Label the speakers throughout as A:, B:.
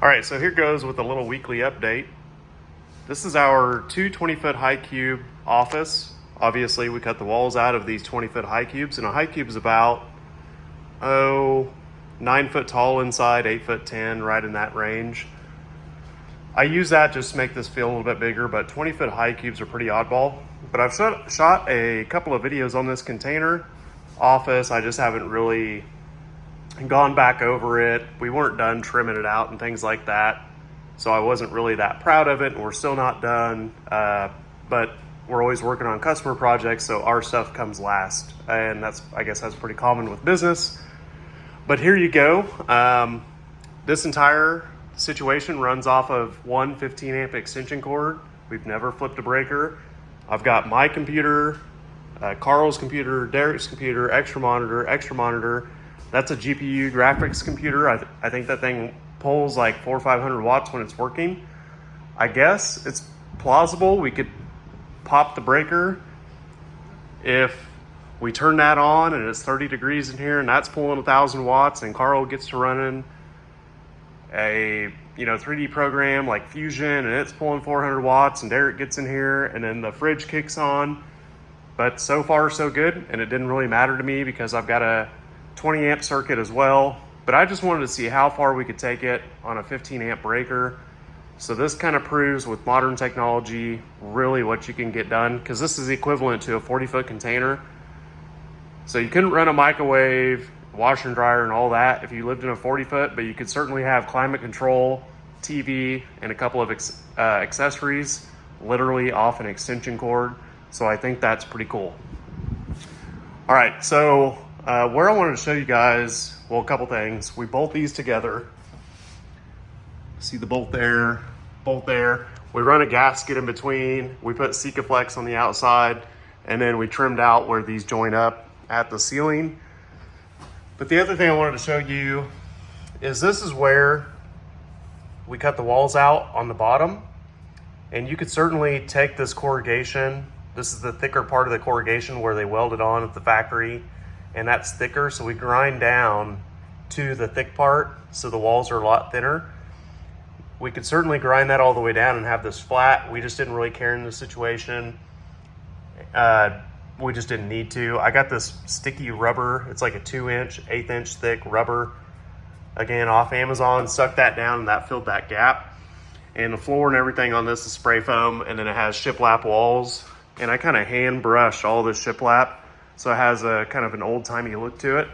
A: All right, so here goes with a little weekly update. This is our two 20-foot high cube office. Obviously, we cut the walls out of these 20-foot high cubes, and a high cube is about, 9 foot tall inside, 8 foot 10, right in that range. I use that just to make this feel a little bit bigger, but 20-foot high cubes are pretty oddball. But I've shot a couple of videos on this container office. I just haven't really gone back over it. We weren't done trimming it out and things like that, so I wasn't really that proud of it, and we're still not done. But we're always working on customer projects, so our stuff comes last, and I guess that's pretty common with business. But here you go. This entire situation runs off of one 15 amp extension cord. We've never flipped a breaker. I've got my computer, Carl's computer, Derek's computer, extra monitor. That's a GPU graphics computer. I think that thing pulls like 400 or 500 watts when it's working. I guess it's plausible we could pop the breaker if we turn that on and it's 30 degrees in here and that's pulling 1,000 watts, and Carl gets to running a 3D program like Fusion and it's pulling 400 watts, and Derek gets in here and then the fridge kicks on. But so far so good, and it didn't really matter to me because I've got a 20 amp circuit as well. But I just wanted to see how far we could take it on a 15 amp breaker. So this kind of proves with modern technology really what you can get done, because this is equivalent to a 40-foot container. So you couldn't run a microwave, washer and dryer and all that if you lived in a 40-foot, but you could certainly have climate control, TV, and a couple of accessories literally off an extension cord. So I think that's pretty cool. All right, so where I wanted to show you guys, well, a couple things. We bolt these together. See the bolt there, bolt there. We run a gasket in between. We put Sikaflex on the outside, and then we trimmed out where these join up at the ceiling. But the other thing I wanted to show you is this is where we cut the walls out on the bottom. And you could certainly take this corrugation. This is the thicker part of the corrugation where they weld it on at the factory, and that's thicker, so we grind down to the thick part so the walls are a lot thinner. We could certainly grind that all the way down and have this flat. We just didn't really care in this situation. We just didn't need to. I got this sticky rubber. It's like a 2-inch, 1/8 thick rubber, again off Amazon. Stuck that down and that filled that gap. And the floor and everything on this is spray foam, and then it has shiplap walls. And I kind of hand brushed all this shiplap, so it has a kind of an old-timey look to it.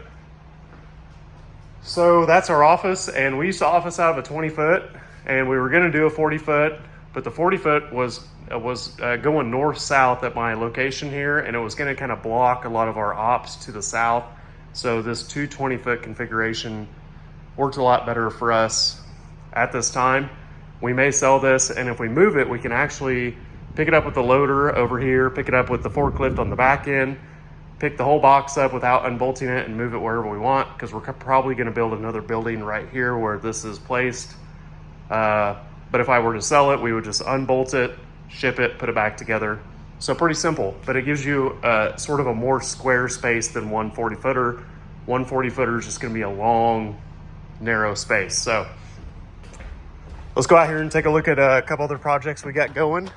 A: So that's our office, and we used to office out of a 20-foot, and we were gonna do a 40-foot, but the 40-foot was going north-south at my location here, and it was gonna kind of block a lot of our ops to the south. So this 220-foot configuration worked a lot better for us at this time. We may sell this, and if we move it, we can actually pick it up with the loader over here, pick it up with the forklift on the back end, pick the whole box up without unbolting it and move it wherever we want, because we're probably going to build another building right here where this is placed. But if I were to sell it, we would just unbolt it, ship it, put it back together. So pretty simple, but it gives you sort of a more square space than one 40-footer. One 40-footer is just going to be a long, narrow space. So let's go out here and take a look at a couple other projects we got going.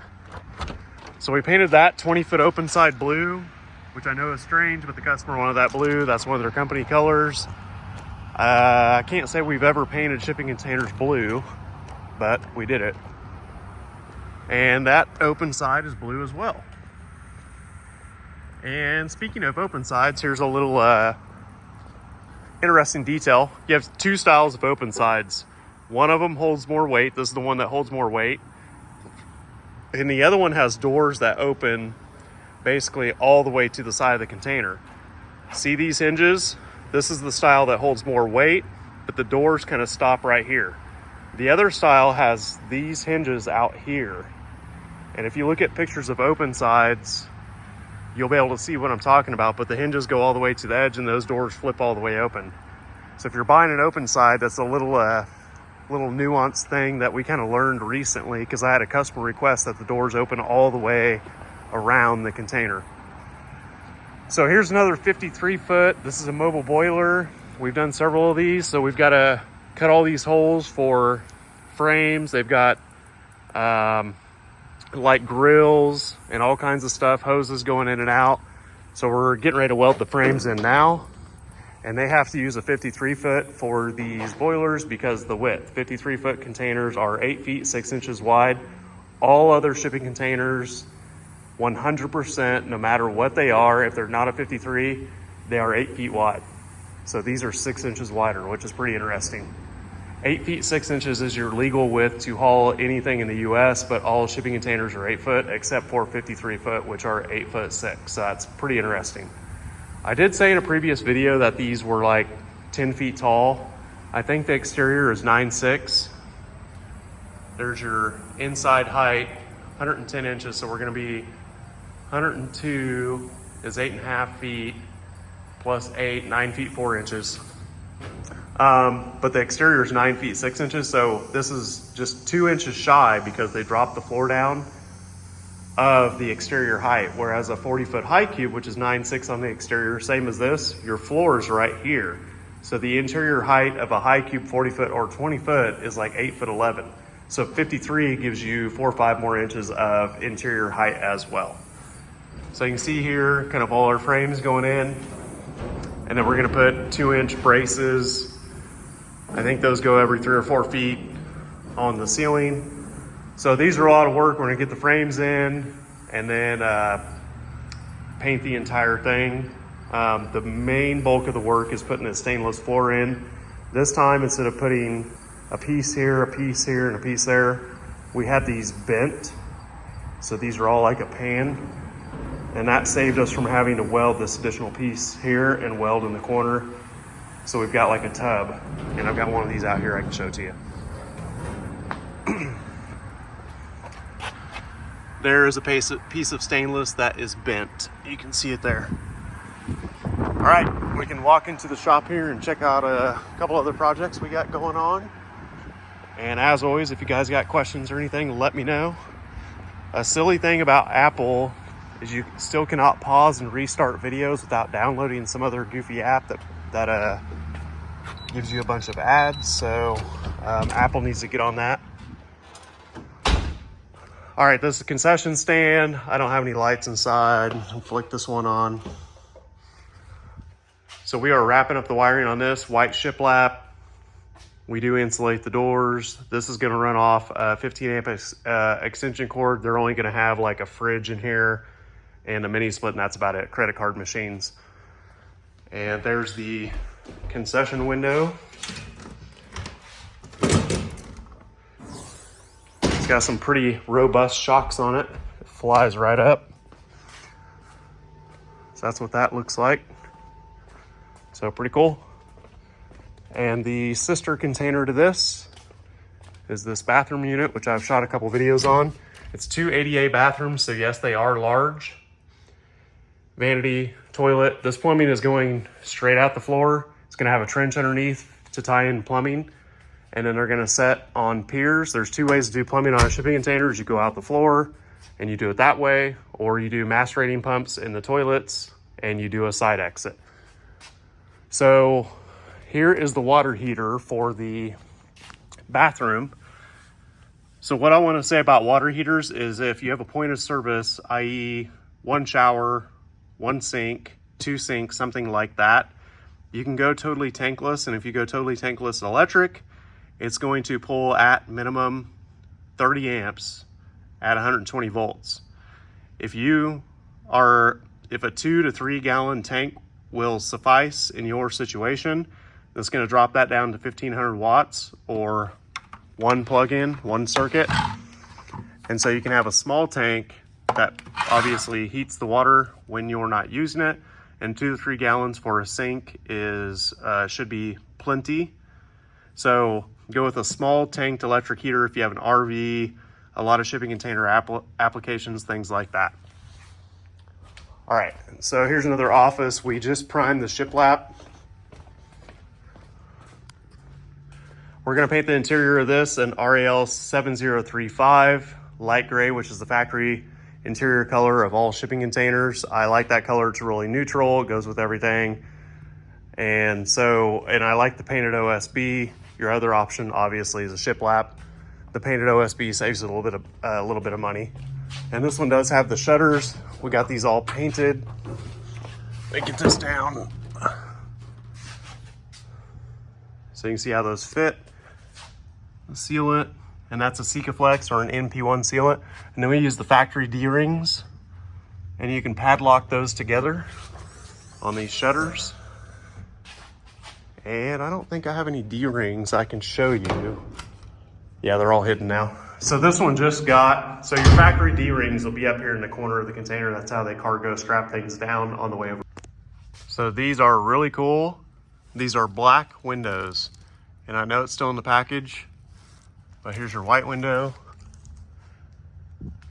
A: So we painted that 20-foot open side blue, which I know is strange, but the customer wanted that blue. That's one of their company colors. I can't say we've ever painted shipping containers blue, but we did it. And that open side is blue as well. And speaking of open sides, here's a little interesting detail. You have two styles of open sides. One of them holds more weight. This is the one that holds more weight. And the other one has doors that open basically all the way to the side of the container. See these hinges? This is the style that holds more weight, but the doors kind of stop right here. The other style has these hinges out here. And if you look at pictures of open sides, you'll be able to see what I'm talking about, but the hinges go all the way to the edge and those doors flip all the way open. So if you're buying an open side, that's a little nuanced thing that we kind of learned recently, because I had a customer request that the doors open all the way around the container. So here's another 53 foot. This is a mobile boiler. We've done several of these, so we've got to cut all these holes for frames, they've got like grills and all kinds of stuff, hoses going in and out. So we're getting ready to weld the frames in now. And they have to use a 53 foot for these boilers because the width. 53 foot containers are 8 feet 6 inches wide. All other shipping containers, 100%, no matter what they are, if they're not a 53, they are 8 feet wide. So these are 6 inches wider, which is pretty interesting. 8 feet 6 inches is your legal width to haul anything in the US, but all shipping containers are 8 foot except for 53 foot, which are 8 foot 6. So that's pretty interesting. I did say in a previous video that these were like 10 feet tall. I think the exterior is 9'6". There's your inside height, 110 inches. So we're gonna be 102 is 8.5 feet plus 8, 9 feet 4 inches. But the exterior is 9 feet 6 inches. So this is just 2 inches shy because they dropped the floor down of the exterior height, whereas a 40 foot high cube, which is 9'6" on the exterior, same as this, your floor is right here. So the interior height of a high cube 40 foot or 20 foot is like 8 foot 11. So 53 gives you 4 or 5 more inches of interior height as well. So you can see here kind of all our frames going in, and then we're gonna put 2-inch braces. I think those go every 3 or 4 feet on the ceiling. So these are a lot of work. We're gonna get the frames in and then paint the entire thing. The main bulk of the work is putting a stainless floor in. This time, instead of putting a piece here, a piece here, and a piece there, we had these bent. So these are all like a pan. And that saved us from having to weld this additional piece here and weld in the corner. So we've got like a tub. And I've got one of these out here I can show to you. There is a piece of stainless that is bent. You can see it there. All right, we can walk into the shop here and check out a couple other projects we got going on. And as always, if you guys got questions or anything, let me know. A silly thing about Apple is you still cannot pause and restart videos without downloading some other goofy app that gives you a bunch of ads. So Apple needs to get on that. All right, this is a concession stand. I don't have any lights inside. I'll flick this one on. So we are wrapping up the wiring on this white shiplap. We do insulate the doors. This is gonna run off a 15 amp extension cord. They're only gonna have like a fridge in here and a mini split, and that's about it, credit card machines. And there's the concession window. It's got some pretty robust shocks on it. It flies right up. So that's what that looks like. So pretty cool. And the sister container to this is this bathroom unit, which I've shot a couple videos on. It's 2 ADA bathrooms, so yes, they are large. Vanity, toilet. This plumbing is going straight out the floor. It's gonna have a trench underneath to tie in plumbing. And then they're gonna set on piers. There's 2 ways to do plumbing on a shipping container. You go out the floor and you do it that way, or you do macerating pumps in the toilets and you do a side exit. So here is the water heater for the bathroom. So what I wanna say about water heaters is if you have a point of service, i.e. 1 shower, 1 sink, 2 sinks, something like that, you can go totally tankless. And if you go totally tankless electric, it's going to pull at minimum 30 amps at 120 volts. If a 2 to 3 gallon tank will suffice in your situation, it's gonna drop that down to 1500 watts or 1 plug-in, 1 circuit. And so you can have a small tank that obviously heats the water when you're not using it. And 2 to 3 gallons for a sink should be plenty. So go with a small tanked electric heater if you have an RV, a lot of shipping container applications, things like that. All right, so here's another office. We just primed the shiplap. We're gonna paint the interior of this an RAL 7035 light gray, which is the factory interior color of all shipping containers. I like that color. It's really neutral. It goes with everything. And I like the painted OSB. Your other option obviously is a shiplap. the painted OSB saves it a little bit of money. And this one does have the shutters. We got these all painted. Let me get this down. So you can see how those fit. The sealant, and that's a Sikaflex or an NP1 sealant. And then we use the factory D-rings, and you can padlock those together on these shutters. And I don't think I have any D-rings I can show you. Yeah, they're all hidden now. So this one just got, so your factory D-rings will be up here in the corner of the container. That's how they cargo strap things down on the way over. So these are really cool. These are black windows. And I know it's still in the package, but here's your white window.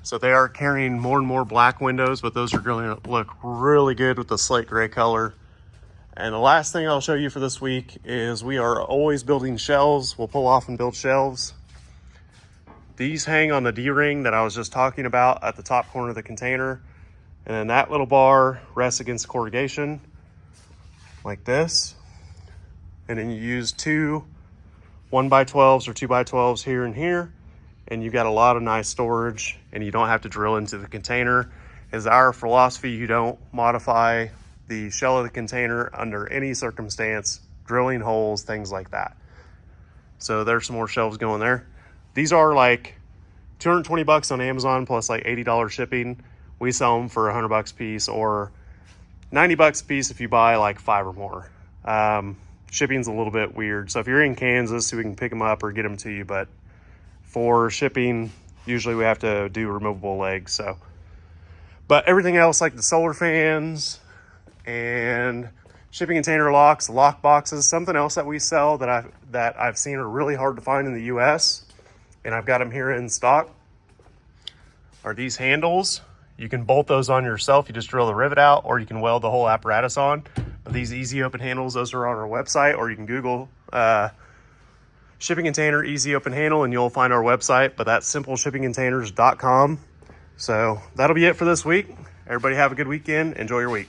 A: So they are carrying more and more black windows, but those are going to look really good with the slate gray color. And the last thing I'll show you for this week is we are always building shelves. We'll pull off and build shelves. These hang on the D-ring that I was just talking about at the top corner of the container. And then that little bar rests against the corrugation like this. And then you use two 1x12s or 2x12s here and here. And you've got a lot of nice storage, and you don't have to drill into the container. As our philosophy, you don't modify the shell of the container under any circumstance, drilling holes, things like that. So there's some more shelves going there. These are like 220 bucks on Amazon plus like $80 shipping. We sell them for 100 bucks a piece, or 90 bucks a piece if you buy like 5 or more. Shipping's a little bit weird. So if you're in Kansas, we can pick them up or get them to you, but for shipping, usually we have to do removable legs. So, but everything else like the solar fans and shipping container locks, lock boxes, something else that we sell that I've seen are really hard to find in the US, and I've got them here in stock, are these handles. You can bolt those on yourself. You just drill the rivet out, or you can weld the whole apparatus on. But these easy open handles, those are on our website, or you can Google shipping container easy open handle and you'll find our website, but that's simpleshippingcontainers.com. So that'll be it for this week. Everybody have a good weekend. Enjoy your week.